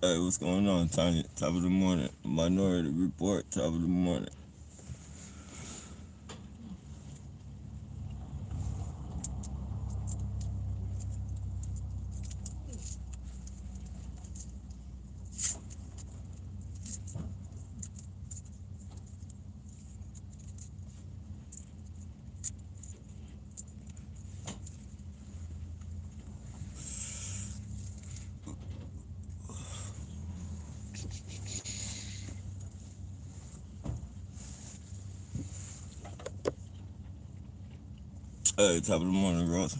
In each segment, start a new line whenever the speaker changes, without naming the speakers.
Hey, what's going on, Tanya? Top of the morning. Minority Report, top of the morning. Hey, top of the morning, Ross.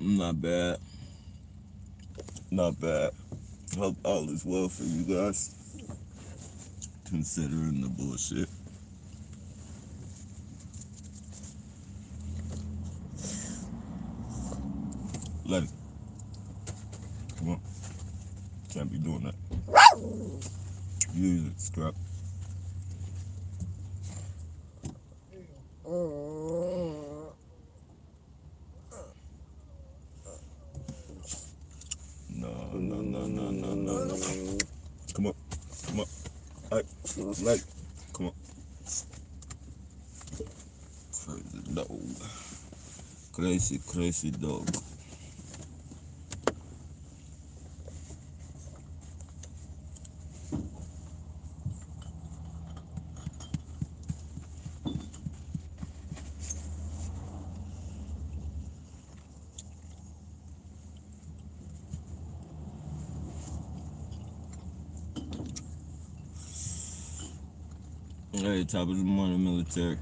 Not bad. Not bad. Hope all is well for you guys, considering the bullshit. Let it. Come on. Can't be doing that. Use it, scrap. No, no, no, no, no, no, no. Come on. Come on. Hey, let it. Come on. Crazy dog. Crazy, crazy dog. Hey, top of the morning, military.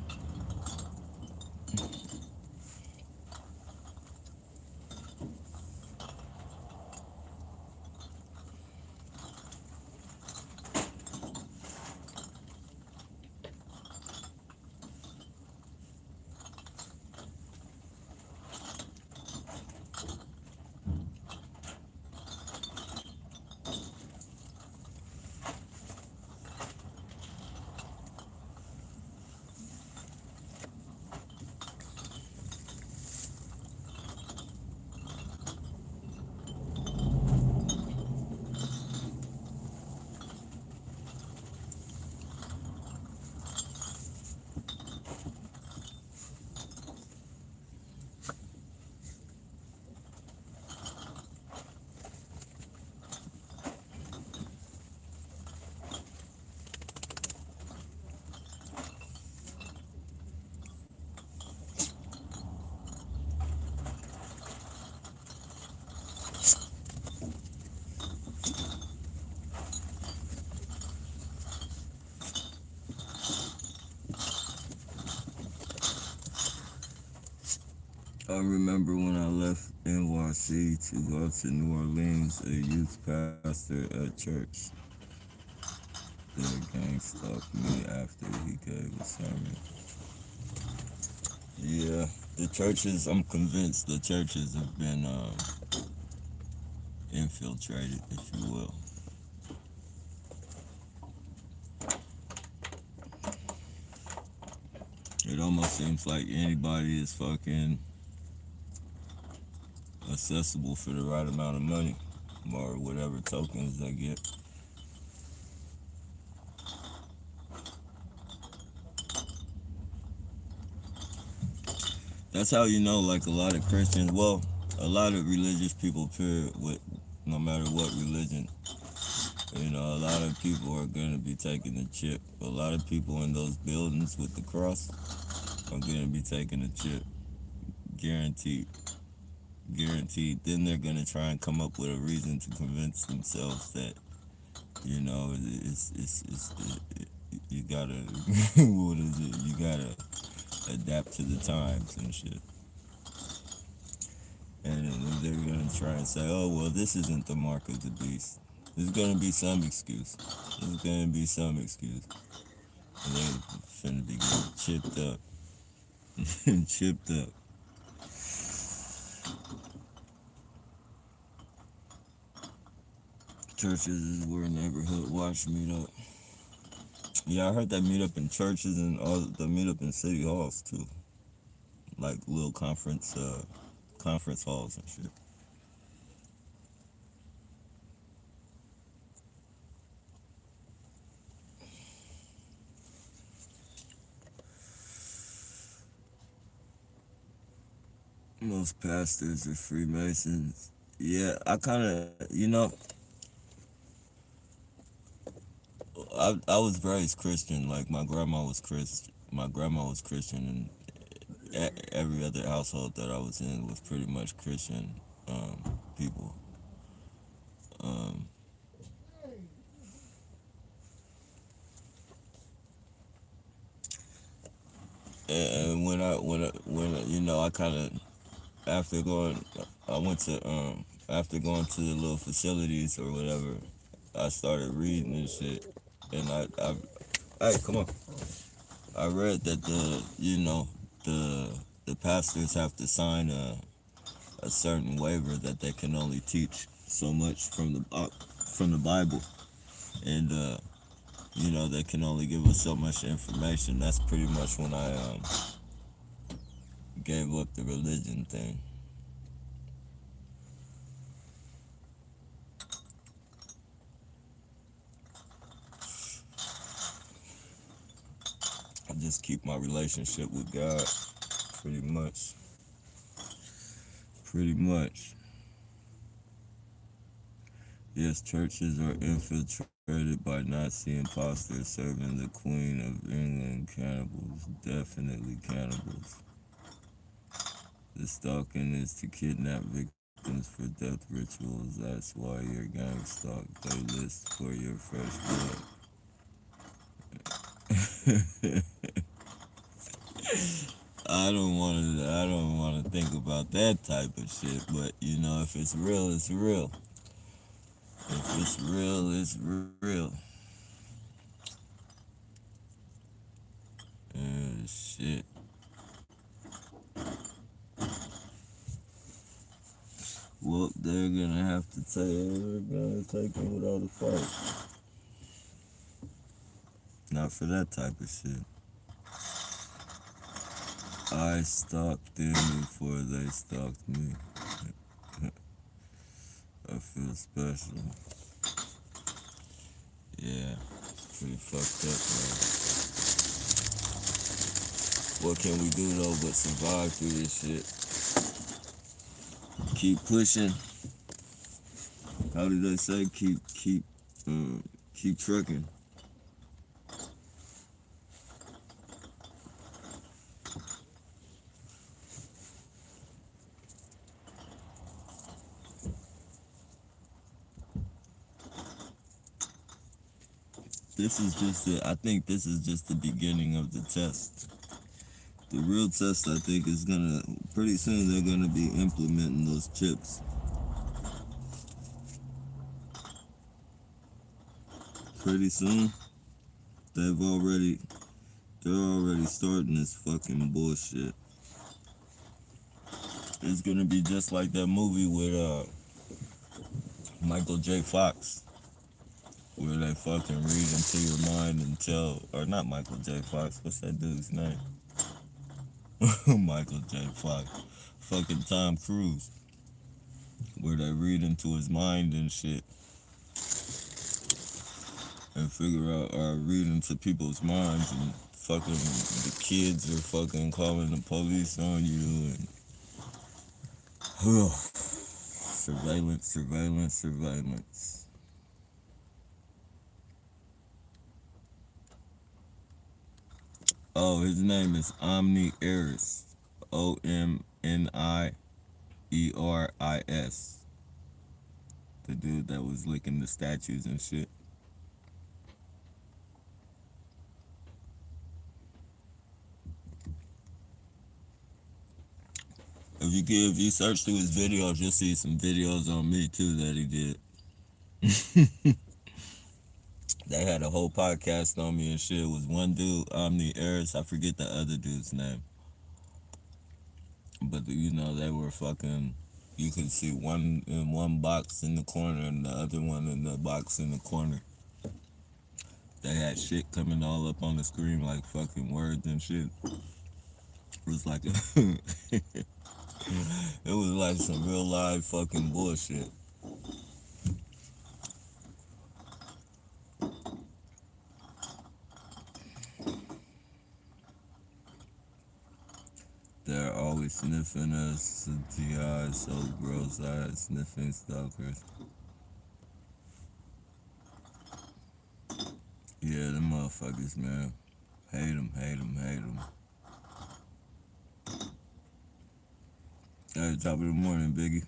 I remember when I left NYC to go to New Orleans, a youth pastor at church, the gang stalked me after he gave a sermon. Yeah, the churches, I'm convinced the churches have been infiltrated, if you will. It almost seems like anybody is fucking accessible for the right amount of money or whatever tokens they get. That's how you know, like a lot of Christians, well, a lot of religious people, period, with no matter what religion, you know, a lot of people are going to be taking the chip. A lot of people in those buildings with the cross are going to be taking the chip, guaranteed. Guaranteed. Then they're going to try and come up with a reason to convince themselves that, you know, you gotta, what is it? You gotta adapt to the times and shit. And they're gonna try and say, oh, well, this isn't the mark of the beast. There's gonna be some excuse. There's gonna be some excuse. And they're finna be getting chipped up. Chipped up. Churches is where neighborhood watch meet up. Yeah, I heard that meet up in churches and all the meet up in city halls too, like little conference halls and shit. Most pastors are Freemasons. Yeah, I kind of, I was raised Christian. Like my grandma was Christian. My grandma was Christian, and every other household that I was in was pretty much Christian people. Um, and I kind of after going, I went to after going to the little facilities or whatever, I started reading and shit, and hey, come on. I read that the the pastors have to sign a certain waiver that they can only teach so much from the Bible, and they can only give us so much information. That's pretty much when I gave up the religion thing. I just keep my relationship with God, pretty much. Pretty much. Yes, churches are infiltrated by Nazi imposters serving the Queen of England cannibals. Definitely cannibals. The stalking is to kidnap victims for death rituals. That's why your gang stalk. They list for your fresh blood. I don't wanna think about that type of shit, but if it's real, it's real. If it's real, it's real. Shit. Well, they're gonna have to take him without a fight. Not for that type of shit. I stalked them before they stalked me. I feel special. Yeah, it's pretty fucked up, man. What can we do though but survive through this shit? Keep pushing. How do they say? Keep trucking. I think this is just the beginning of the test. The real test, I think, is pretty soon they're gonna be implementing those chips. Pretty soon, they're already starting this fucking bullshit. It's gonna be just like that movie with Michael J. Fox, where they fucking read into your mind and or not Michael J. Fox, what's that dude's name? Michael J. Fox. Fucking Tom Cruise. Where they read into his mind and shit. And figure out, or read into people's minds and fucking the kids are fucking calling the police on you and surveillance, surveillance, surveillance. Oh, his name is Omni Eris. Omnieris. The dude that was licking the statues and shit. If you search through his videos, you'll see some videos on me too that he did. They had a whole podcast on me and shit. It was one dude, Omni Eris. I forget the other dude's name. But they were fucking You could see one in one box in the corner and the other one in the box in the corner. They had shit coming all up on the screen like fucking words and shit. It was like it was like some real live fucking bullshit. They're always sniffing us. T.I. so gross. I sniffing stalkers. Yeah, them motherfuckers, man. Hate them, hate them, hate them. Hey, top of the morning, Biggie.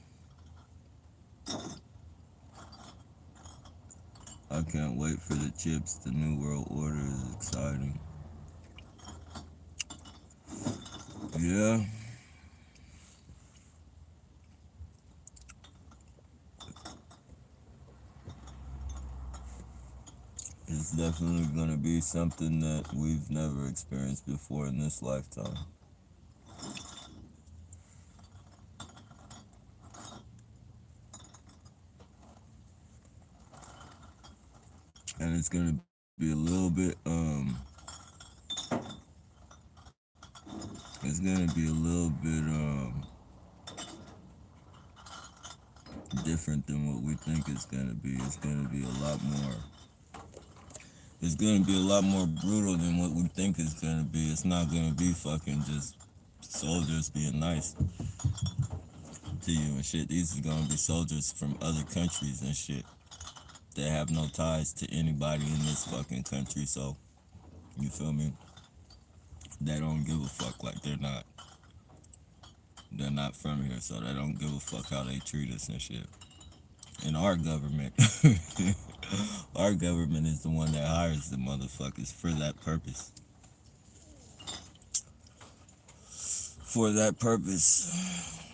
I can't wait for the chips. The New World Order is exciting. Yeah, it's definitely gonna be something that we've never experienced before in this lifetime. And it's gonna be a little bit, it's gonna be a little bit, different than what we think it's gonna be. It's gonna be a lot more. It's gonna be a lot more brutal than what we think it's gonna be. It's not gonna be fucking just soldiers being nice to you and shit. These are gonna be soldiers from other countries and shit. They have no ties to anybody in this fucking country, so you feel me? They don't give a fuck. Like they're not from here, so they don't give a fuck how they treat us and shit. And our government, our government is the one that hires the motherfuckers for that purpose. For that purpose.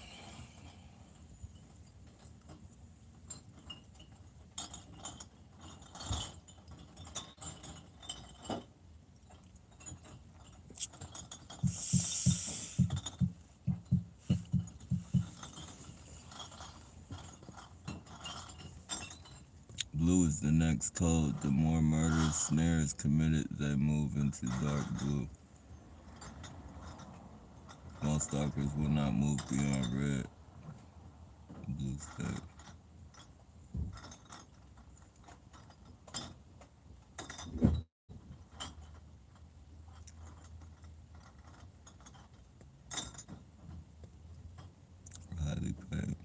Blue is the next code. The more murders, snares committed, they move into dark blue. Most stalkers will not move beyond red. Blue state. Highly paid.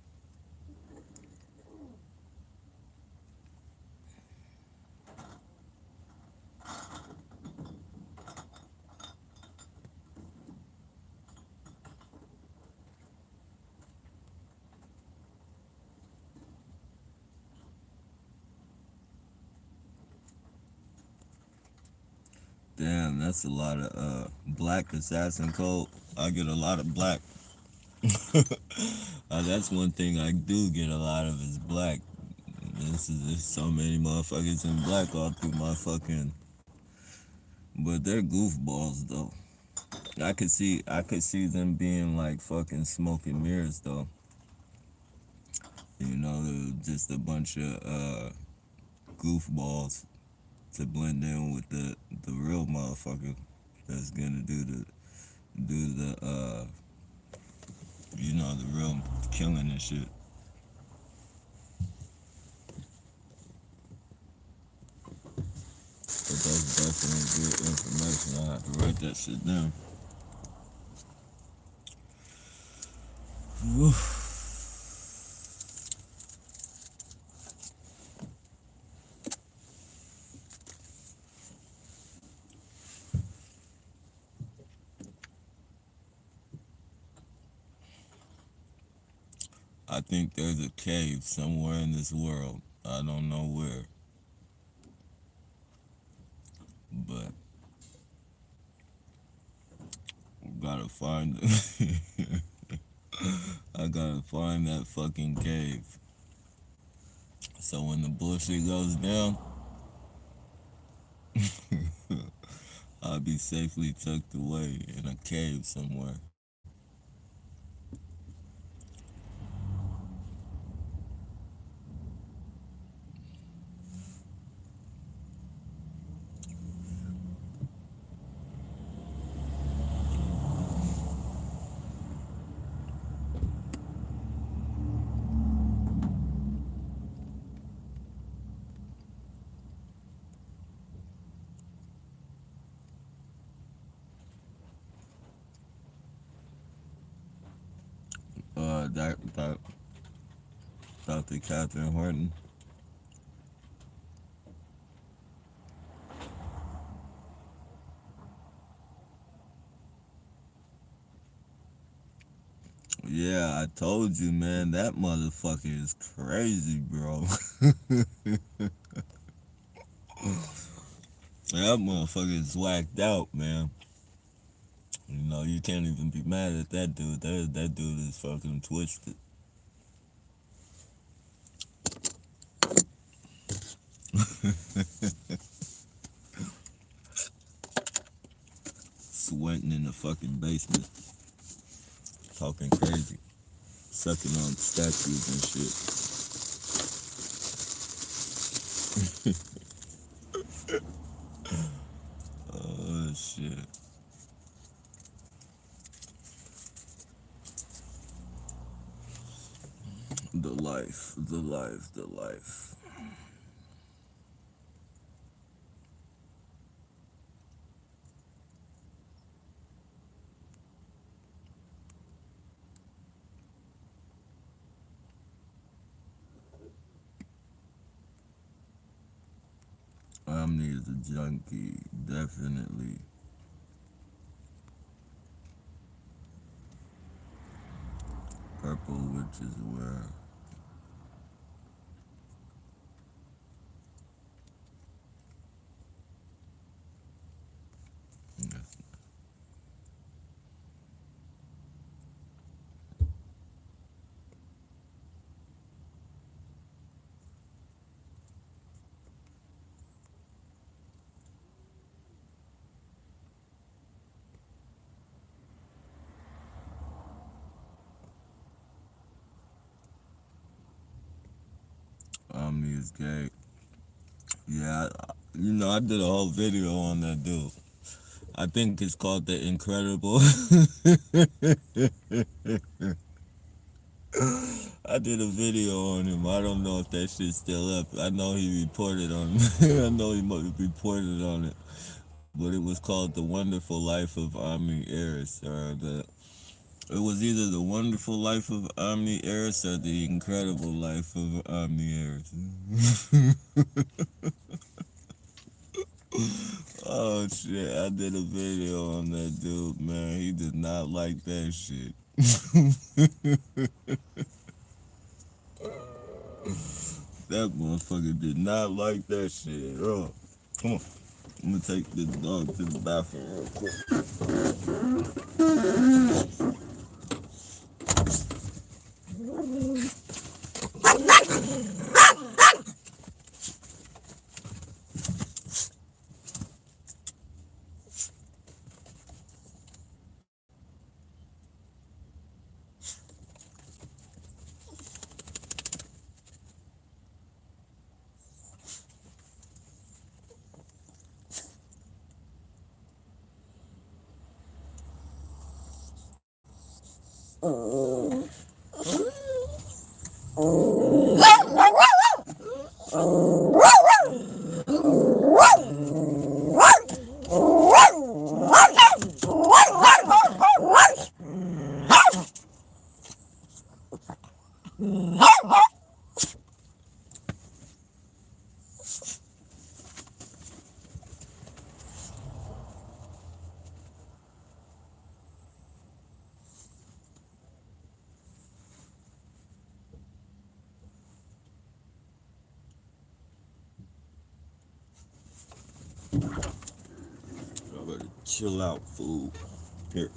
Damn, that's a lot of black assassin code. I get a lot of black. That's one thing I do get a lot of is black. There's so many motherfuckers in black all through my fucking. But they're goofballs though. I could see them being like fucking smoke and mirrors though. You know, they're just a bunch of goofballs to blend in with the real motherfucker that's gonna do the the real killing and shit. But that's definitely good information. I have to write that shit down. Whew. I think there's a cave somewhere in this world. I don't know where, but gotta find it. I gotta find that fucking cave. So when the bullshit goes down, I'll be safely tucked away in a cave somewhere. Dr. Catherine Horton. Yeah, I told you, man, that motherfucker is crazy, bro. That motherfucker is whacked out, man. You know, you can't even be mad at that dude. That dude is fucking twisted. Sweating in the fucking basement, talking crazy, sucking on statues and shit. Oh shit. The life, the life, the life. Omni is a junkie, definitely. Purple Witch is where. Yes. Omni is gay. Yeah, I did a whole video on that dude. I think it's called The Incredible. I did a video on him. I don't know if that shit's still up. I know he reported on I know he reported on it. But it was called The Wonderful Life of Omni Eris, or it was either The Wonderful Life of Omni Eris or The Incredible Life of Omni Eris. Oh shit, I did a video on that dude, man. He did not like that shit. That motherfucker did not like that shit at all. Come on. I'm gonna take this dog to the bathroom real quick. I better chill out, fool. Here.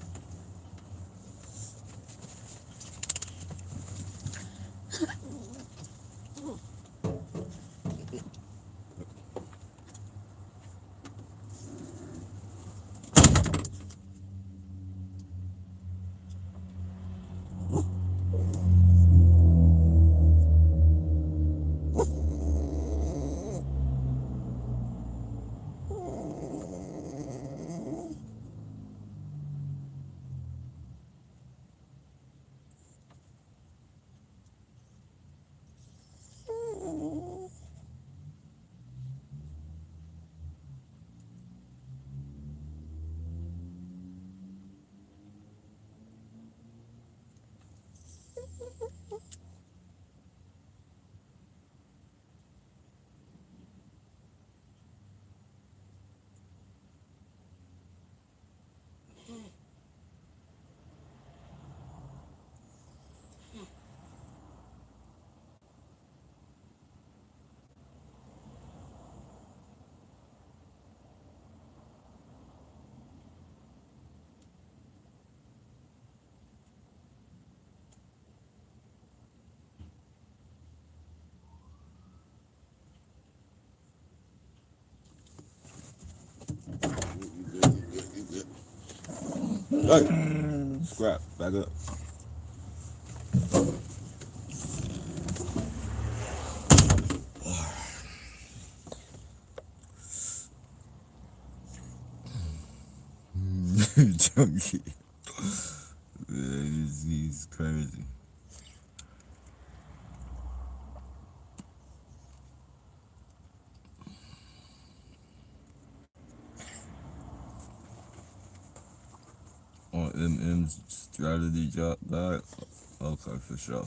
Hey, scrap, back up.
Junkie. Yeah, he's crazy. On MM's strategy job guide. Okay, for sure.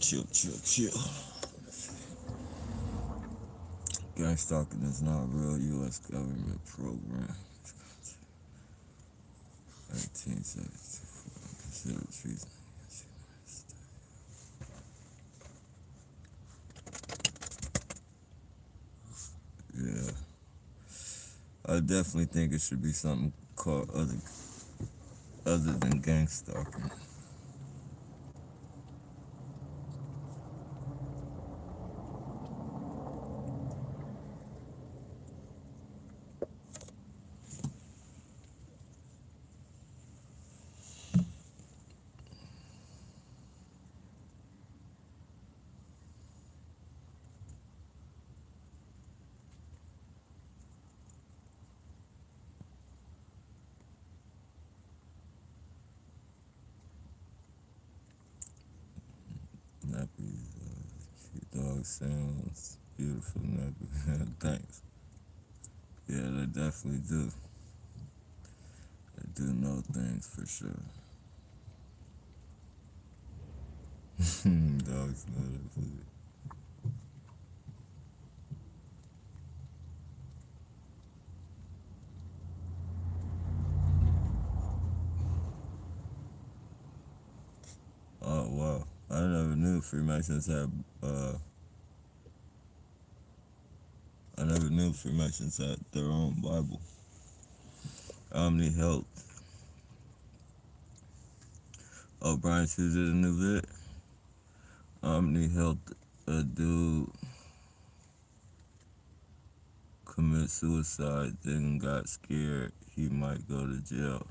Chill, chill, chill. Gang stalking is not a real U.S. government program. 1874. Considered treason. Yeah. I definitely think it should be something called other than gang stalking. Nappies, cute dog sounds, beautiful nappy. Thanks. Yeah, they definitely do. They do know things for sure. Dogs know their food. Oh wow. never knew Freemasons had. I never knew Freemasons had their own Bible. Omni Health. Oh, Brian Sue did a new vid. Omni Health. A dude commit suicide, then got scared he might go to jail.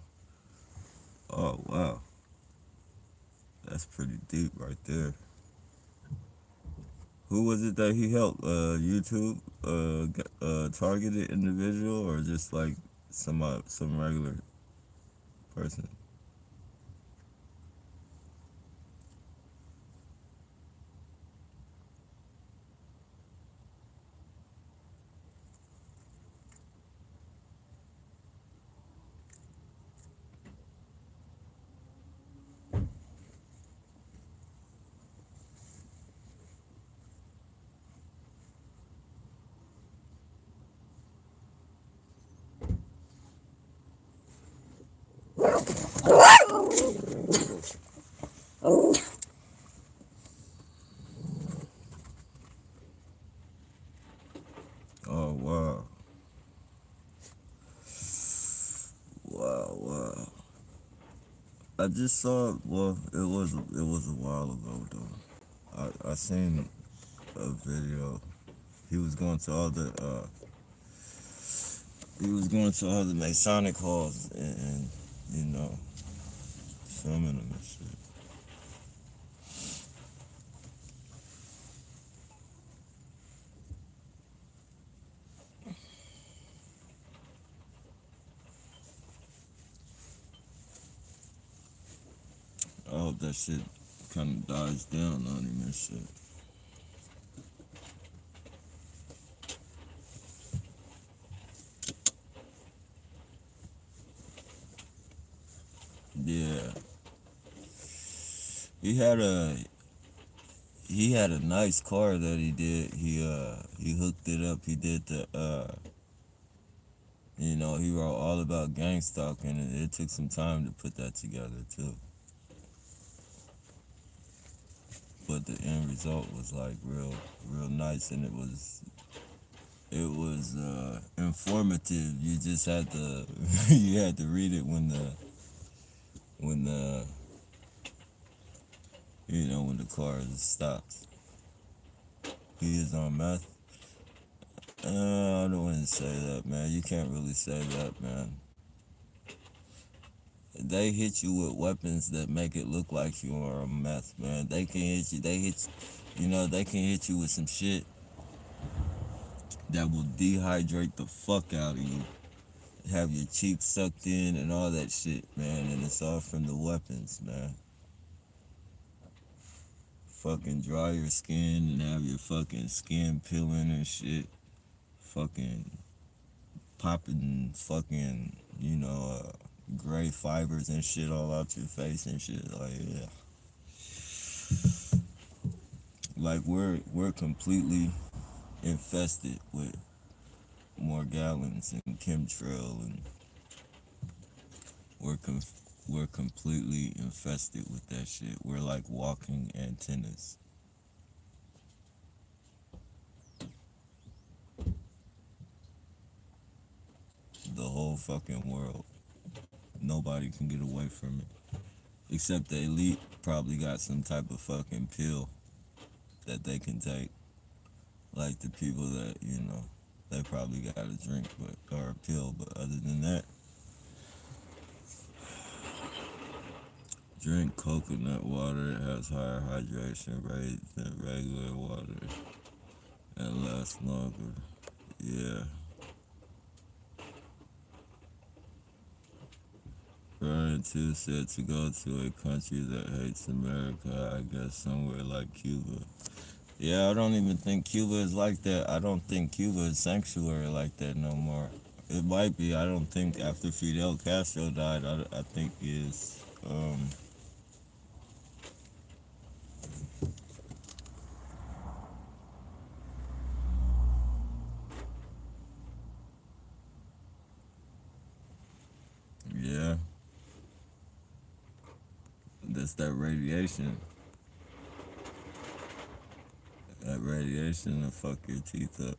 Oh wow, that's pretty deep right there. Who was it that he helped? YouTube, targeted individual, or just like some regular person? Oh wow, wow. I just saw. Well, it was a while ago though. I seen a video. He was going to all the Masonic halls and you know filming them and shit. I hope that shit kind of dies down on him and shit. Yeah, he had a he had a nice car that he did. He hooked it up. He did the he wrote all about gang stalking, and it took some time to put that together too. But the end result was like real nice, and it was informative. You just had to you had to read it when the when the car stops. He is on meth. I don't want to say that, man. You can't really say that, man. They hit you with weapons that make it look like you are a meth, man. They can hit you. They can hit you with some shit that will dehydrate the fuck out of you. Have your cheeks sucked in and all that shit, man. And it's all from the weapons, man. Fucking dry your skin and have your fucking skin peeling and shit. Fucking popping fucking, gray fibers and shit all out your face and shit. Like, yeah. Like, we're completely infested with Morgellons and chemtrail, and we're completely infested with that shit. We're like walking antennas. The whole fucking world. Nobody can get away from it. Except the elite probably got some type of fucking pill that they can take. Like the people that, they probably got a drink or a pill, but other than that, drink coconut water. It has higher hydration rates than regular water and lasts longer. Yeah. Brian too said to go to a country that hates America, I guess somewhere like Cuba. Yeah, I don't even think Cuba is like that. I don't think Cuba is sanctuary like that no more. It might be. I don't think after Fidel Castro died, I think is. Yeah, that's that radiation. radiation to fuck your teeth up.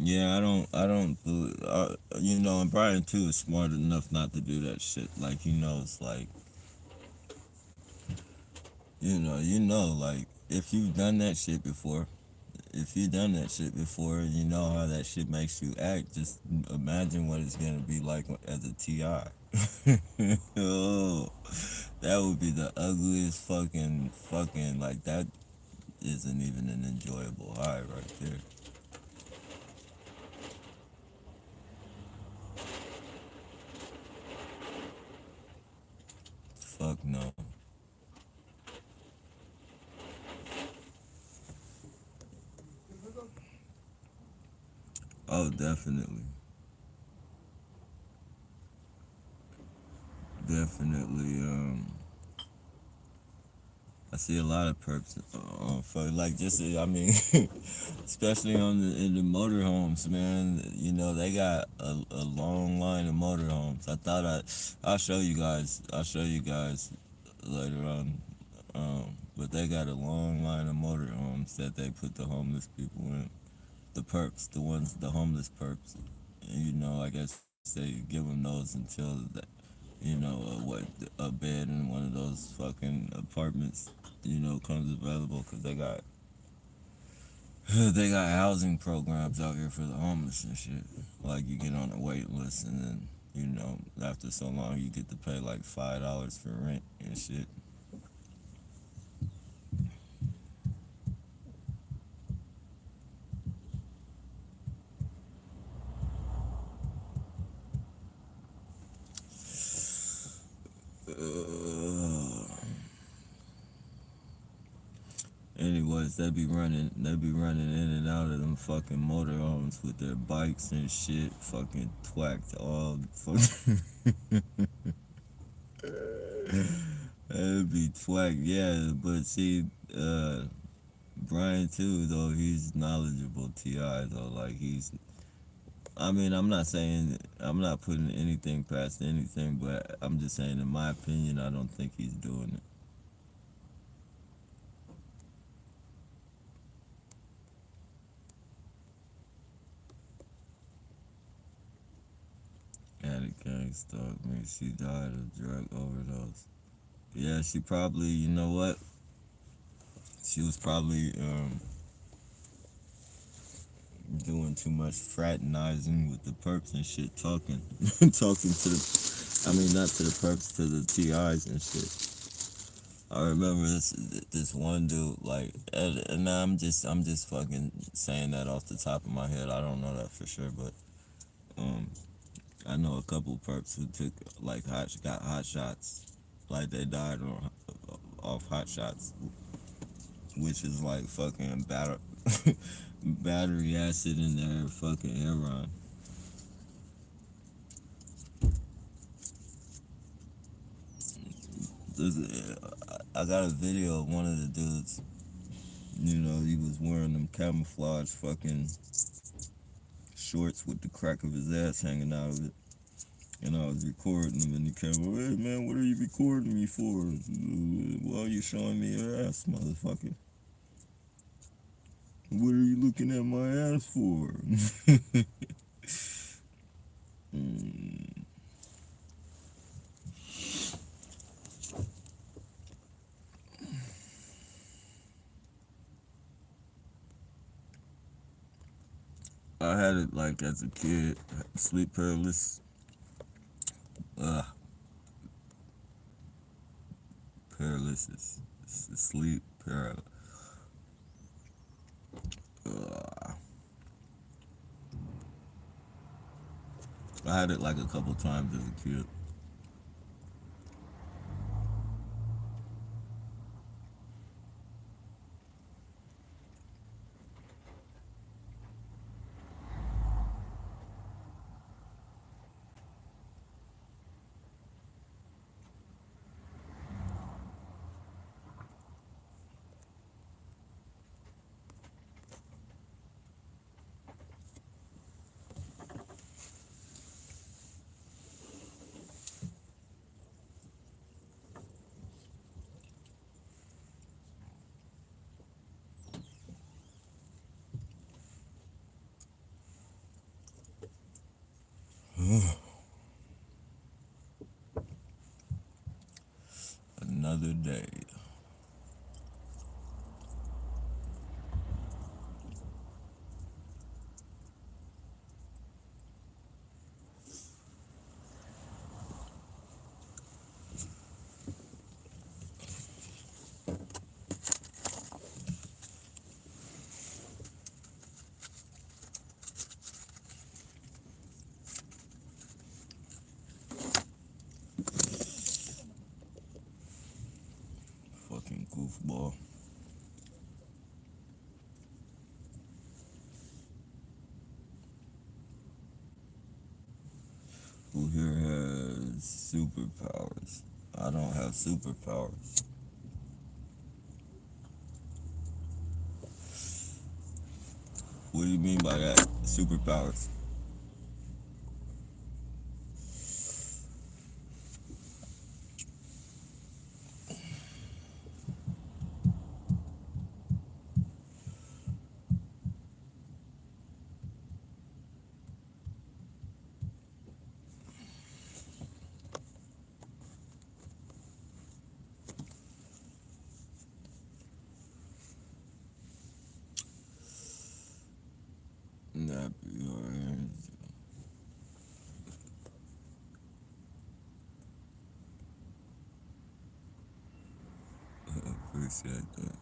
Yeah, you know, and Brian too is smart enough not to do that shit. Like, he knows, like, like, if you've done that shit before, if you've done that shit before, and you know how that shit makes you act, just imagine what it's gonna be like as a TI. Oh, that would be the ugliest fucking, like, that isn't even an enjoyable high right there. Fuck no. Oh, definitely. Definitely. I see a lot of perps for like just I mean, especially in the motorhomes, man. You know they got a long line of motorhomes. I'll show you guys. I'll show you guys later on. But they got a long line of motorhomes that they put the homeless people in. The perps, the homeless perps. And, you know, I guess they give them those until that, a bed in one of those fucking apartments, comes available because they got they got housing programs out here for the homeless and shit. Like you get on a wait list and then after so long you get to pay like $5 for rent and shit. Anyways, they be running in and out of them fucking motorhomes with their bikes and shit, fucking twacked all fucking. It'd be twacked, yeah. But see, Brian too, though he's knowledgeable. Ti though, like he's. I mean, I'm not putting anything past anything, but I'm just saying, in my opinion, I don't think he's doing it. Addict gang stalked me. She died of drug overdose. Yeah, she probably, you know what? She was probably doing too much fraternizing with the perps and shit, talking, talking to the, I mean, not to the perps, to the TIs and shit. I remember this one dude, like, and I'm just fucking saying that off the top of my head. I don't know that for sure, but um, I know a couple perps who took like got hot shots, like they died off hot shots, which is like fucking battery acid in their fucking heroin. I got a video of one of the dudes. You know, he was wearing them camouflage fucking shorts with the crack of his ass hanging out of it. And I was recording him in the camera. Hey man, what are you recording me for? Why are you showing me your ass, motherfucker? What are you looking at my ass for? Mm, I had it like as a kid, sleep paralysis. Uh, paralysis. Sleep paralysis. Uh, I had it like a couple times as a kid. another day. Fucking goofball. Who here has superpowers? I don't have superpowers. What do you mean by that? Superpowers? Nappy orange. Appreciate that.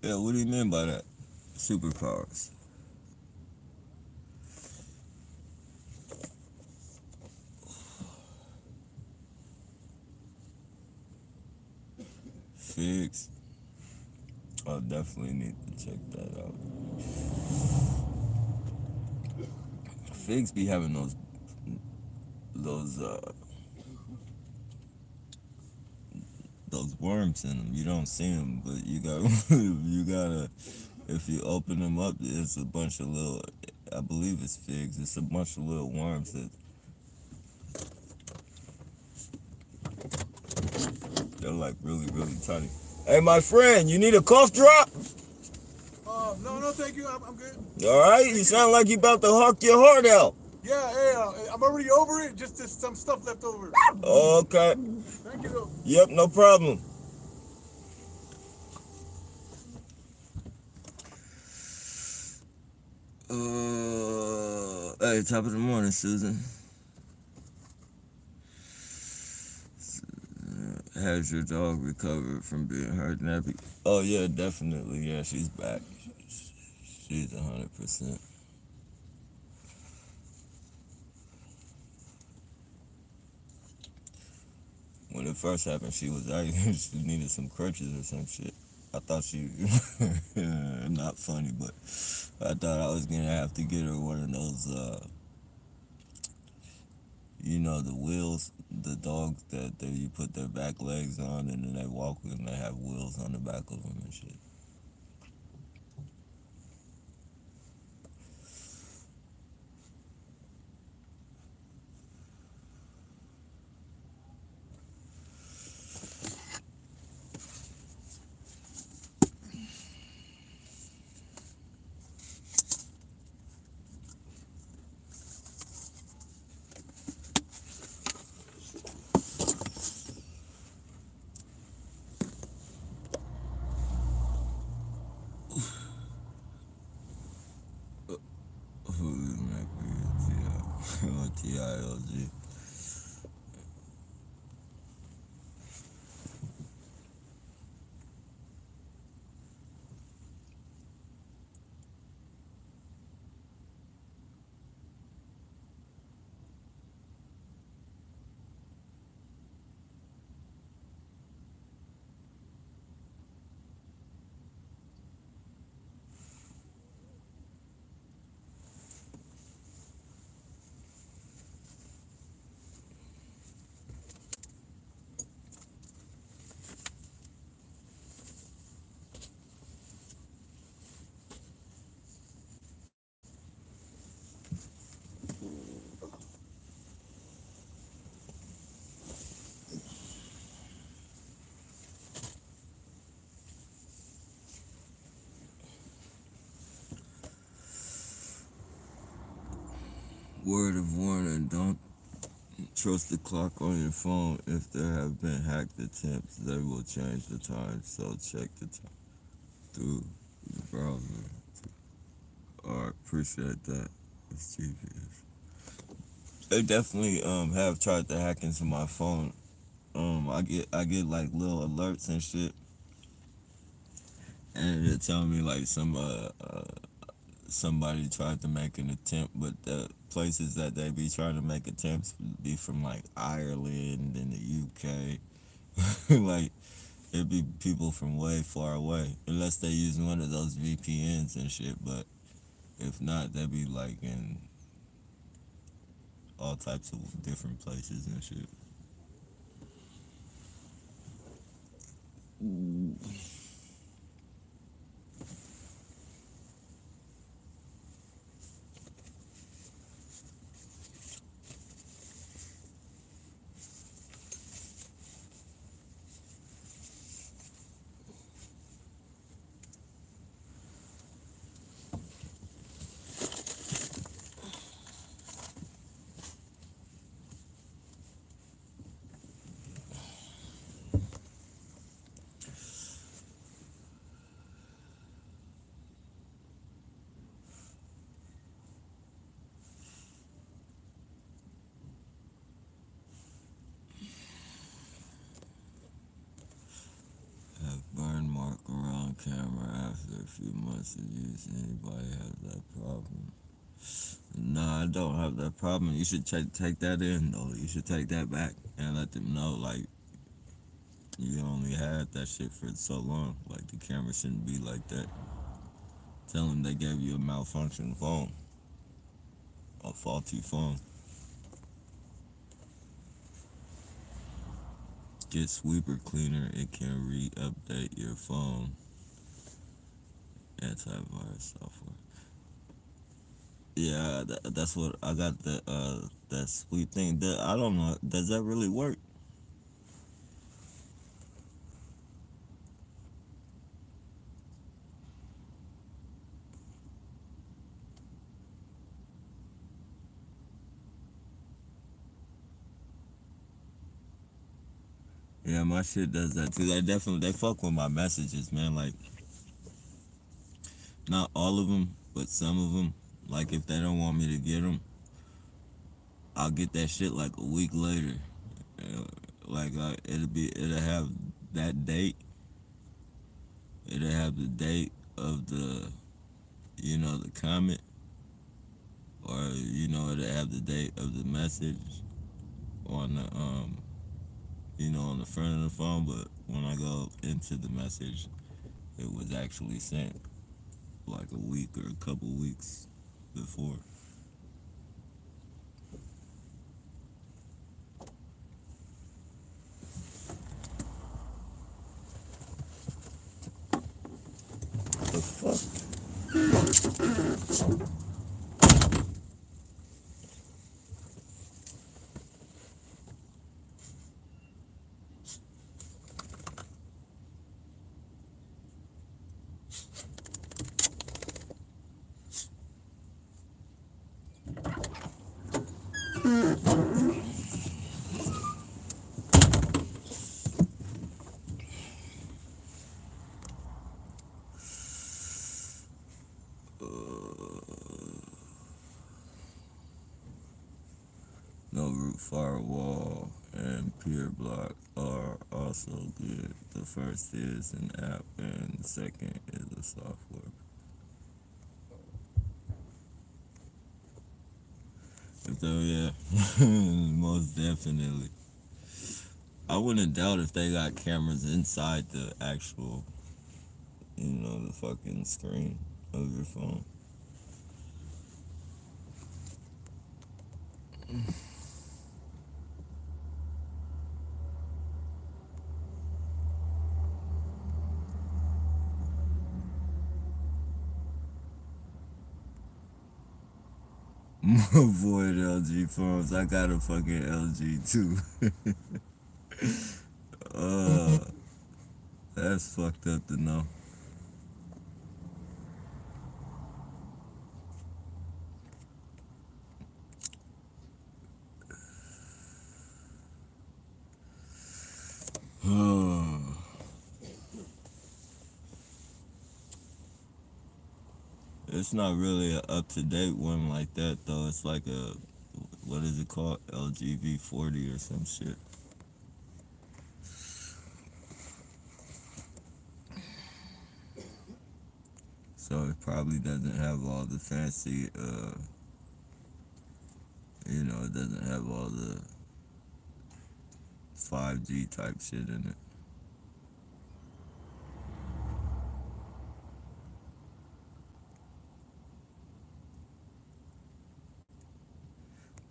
Yeah, what do you mean by that? Superpowers. Figs. I definitely need to check that out. Figs be having those those worms in them. You don't see them, but you got you gotta. If you open them up, it's a bunch of little. I believe it's figs. It's a bunch of little worms that they're like really really tiny. Hey, my friend, you need a cough drop?
No, thank you. I'm good.
All right, you sound like you about to hawk your heart out.
Yeah, hey, I'm already over it. Just some stuff left over.
Okay.
Thank you, though.
Yep, no problem. Hey, top of the morning, Susan. Has your dog recovered from being hurt nappy? Oh yeah, definitely. Yeah, she's back. She's 100%. When it first happened, she was like, she needed some crutches or some shit. I thought she, not funny, but I thought I was gonna have to get her one of those, you know, the wheels, the dogs that you put their back legs on and then they walk and they have wheels on the back of them and shit. T-I-L-G. Word of warning, don't trust the clock on your phone. If there have been hacked attempts, they will change the time, so check the time through the browser. Alright, appreciate that. It's GPS. They definitely have tried to hack into my phone. I get like little alerts and shit, and it tell me like somebody tried to make an attempt, but the places that they be trying to make attempts be from like Ireland and the UK. Like it'd be people from way far away, unless they use one of those VPNs and shit. But if not, they'd be like in all types of different places and shit. Have burn mark around camera after a few months of use. Anybody have that problem? Nah, I don't have that problem. You should take that in though. You should take that back and let them know like you only had that shit for so long. Like the camera shouldn't be like that. Tell them they gave you a malfunction phone, a faulty phone. Get Sweeper Cleaner. It can re-update your phone. Antivirus software. Yeah, that's what I got. That sweet thing. That I don't know. Does that really work? Yeah, my shit does that too. They fuck with my messages, man. Like not all of them, but some of them. Like if they don't want me to get them, I'll get that shit like a week later. Uh, it'll have that date. It'll have the date of the comment, or it'll have the date of the message on the front of the phone. But when I go into the message, it was actually sent like a week or a couple weeks before. The fuck? No root firewall and peer block are also good. The first is an app and the second is a software. So yeah, most definitely. I wouldn't doubt if they got cameras inside the actual, the fucking screen of your phone. Avoid LG phones. I got a fucking LG too. uh, that's fucked up to know. it's not really a up to date one like that though. It's like a, what is it called? LGV 40 or some shit. So it probably doesn't have all the fancy, it doesn't have all the 5G type shit in it.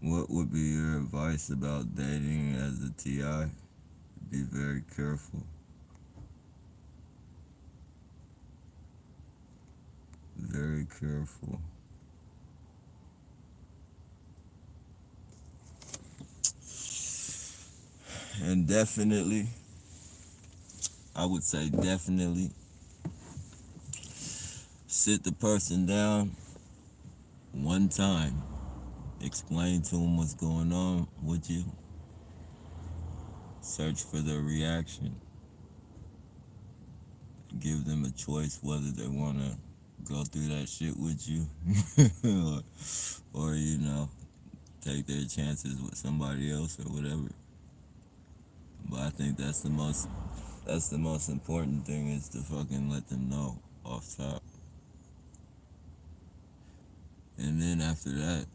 What would be your advice about dating as a TI? Be very careful. Very careful. And definitely, I would say definitely sit the person down one time. Explain to them what's going on with you. Search for their reaction. Give them a choice whether they want to go through that shit with you or take their chances with somebody else or whatever. But I think that's the most important thing, is to fucking let them know off top. And then after that,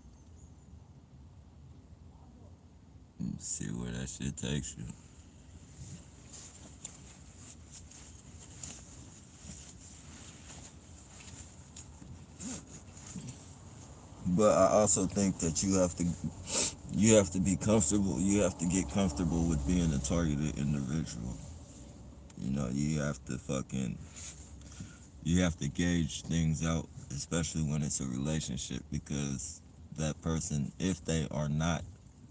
see where that shit takes you. But I also think that you have to be comfortable. You have to get comfortable with being a targeted individual. You have to gauge things out, especially when it's a relationship, because that person, if they are not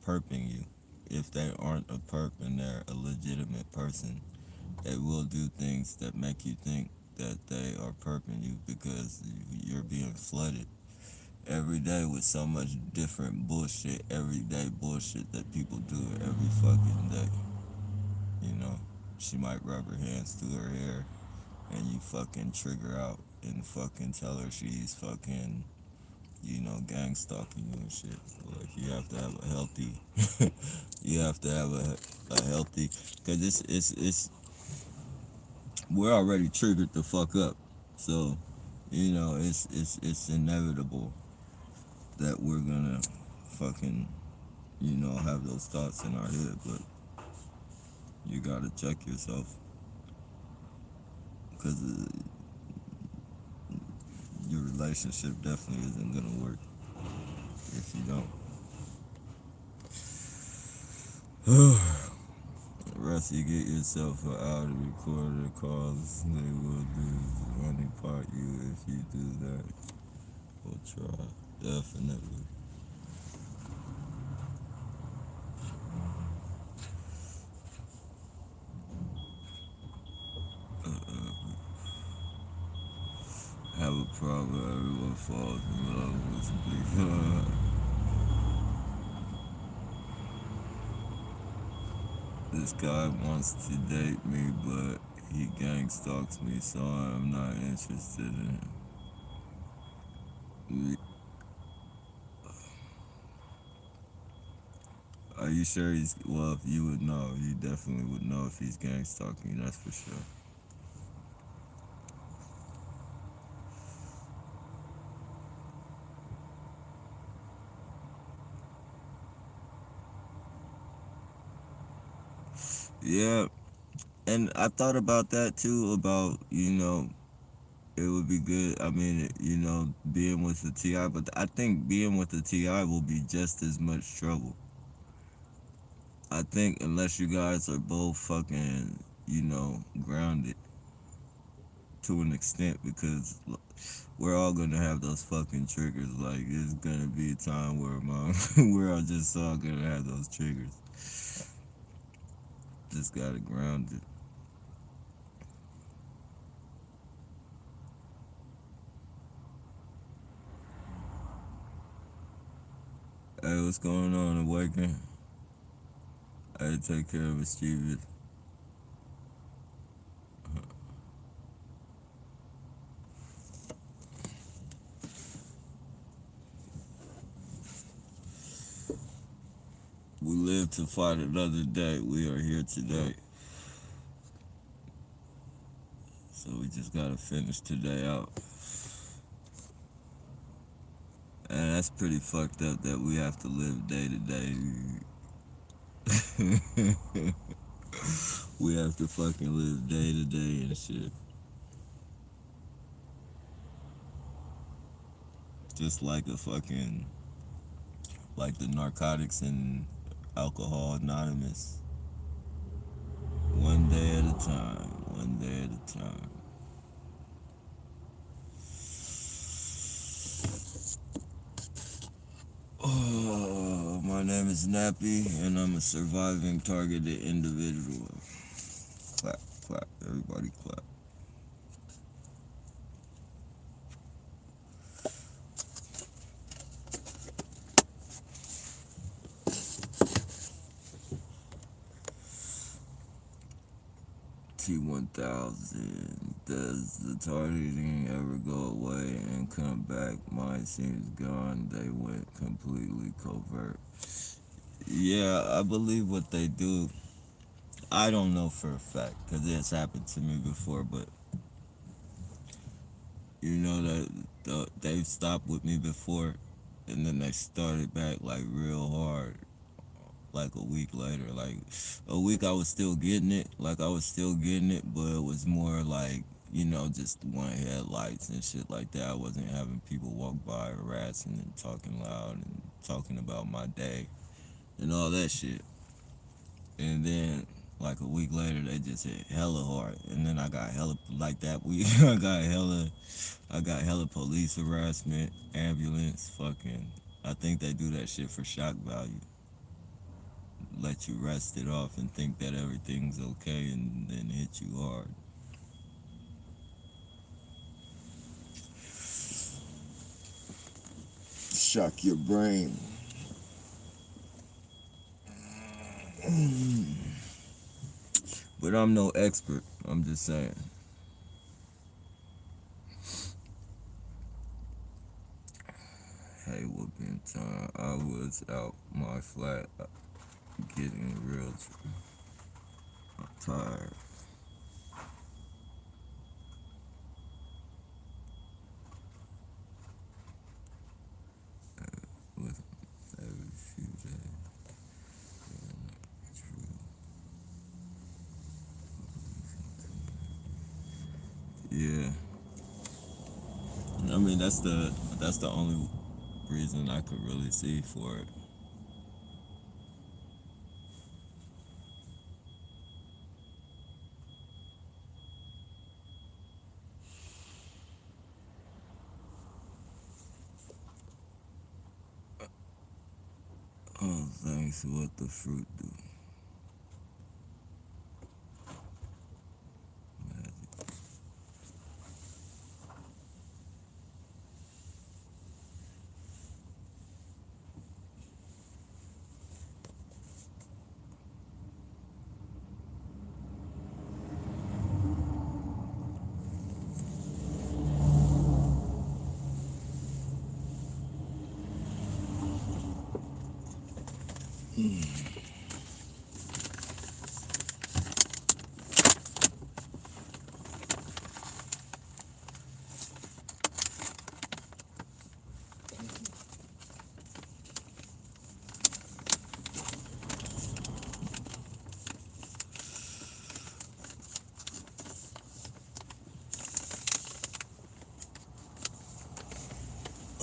perping you, if they aren't a perp and they're a legitimate person, they will do things that make you think that they are perping you, because you're being flooded every day with so much different bullshit, everyday bullshit that people do every fucking day. She might rub her hands through her hair and you fucking trigger out and fucking tell her she's fucking, gang stalking you and shit. Like, you have to have a healthy, because we're already triggered the fuck up. So, it's inevitable that we're gonna fucking, have those thoughts in our head, but you gotta check yourself, because your relationship definitely isn't gonna work if you don't. Rusty, get yourself an Audi recorder, cause they will do money part you if you do that. We'll try, definitely. Have a problem, everyone falls in love with me. This guy wants to date me, but he gang stalks me, so I'm not interested in him. Are you sure well, if you would know, you definitely would know if he's gang stalking you, that's for sure. Yeah, and I thought about that too, about, it would be good, being with the TI, but I think being with the TI will be just as much trouble. I think unless you guys are both fucking, grounded to an extent, because we're all gonna have those fucking triggers. Like, it's gonna be a time where we're all just all gonna have those triggers. Just gotta ground it. Hey, what's going on, Awaken? Hey, take care of Mischievous. We live to fight another day. We are here today. So we just gotta finish today out. And that's pretty fucked up that we have to live day to day. We have to fucking live day to day and shit. Just like a fucking, like the Narcotics and Alcohol Anonymous. One day at a time, one day at a time. Oh, my name is Nappy, and I'm a surviving targeted individual. Clap, clap, everybody clap. T-1000, does the targeting ever go away and come back? Mine seems gone, they went completely covert. Yeah, I believe what they do. I don't know for a fact, because it's happened to me before, but you know that they've stopped with me before, and then they started back like real hard, like a week later. Like a week I was still getting it, but it was more like, you know, just one headlights and shit like that. I wasn't having people walk by harassing and talking loud and talking about my day and all that shit. And then like a week later they just hit hella hard, and then I got hella, like that week I got hella police harassment, ambulance, fucking, I think they do that shit for shock value. Let you rest it off and think that everything's okay, and then hit you hard. Shock your brain. But I'm no expert, I'm just saying. Hey, whooping time. I was out my flat getting real tired. With every few days. Yeah. I mean, that's the only reason I could really see for it. Oh, thanks. What the fruit do?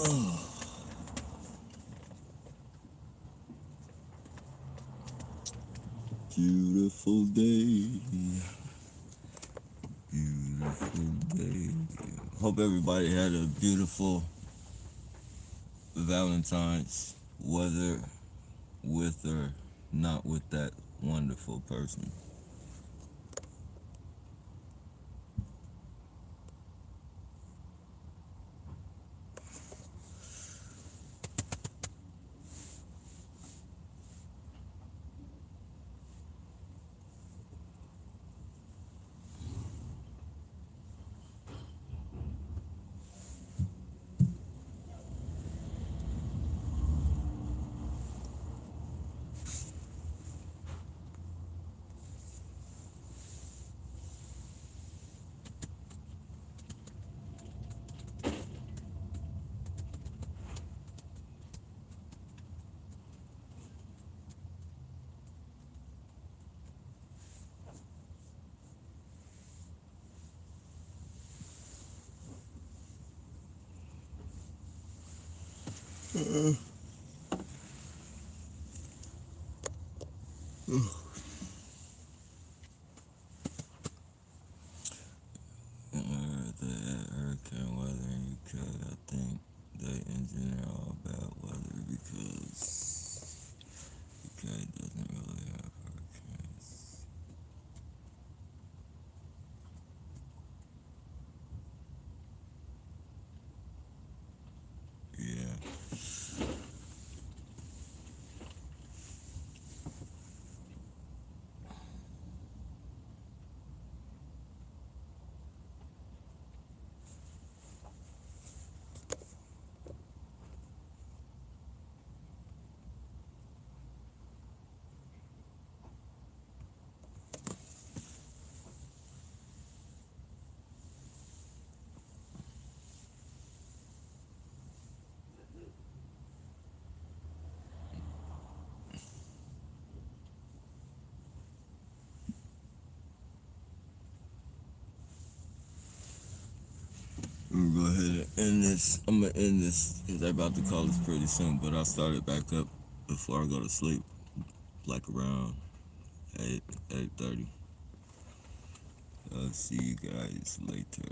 Oh. Beautiful day. Beautiful day. Hope everybody had a beautiful Valentine's, whether with or not with that wonderful person. The hurricane weather in UK, I think they engineer all bad weather because UK doesn't really have hurricanes. Yeah. I'm gonna go ahead and end this. I'm gonna end this because they're about to call us pretty soon. But I'll start it back up before I go to sleep, like around 8:30. I'll see you guys later.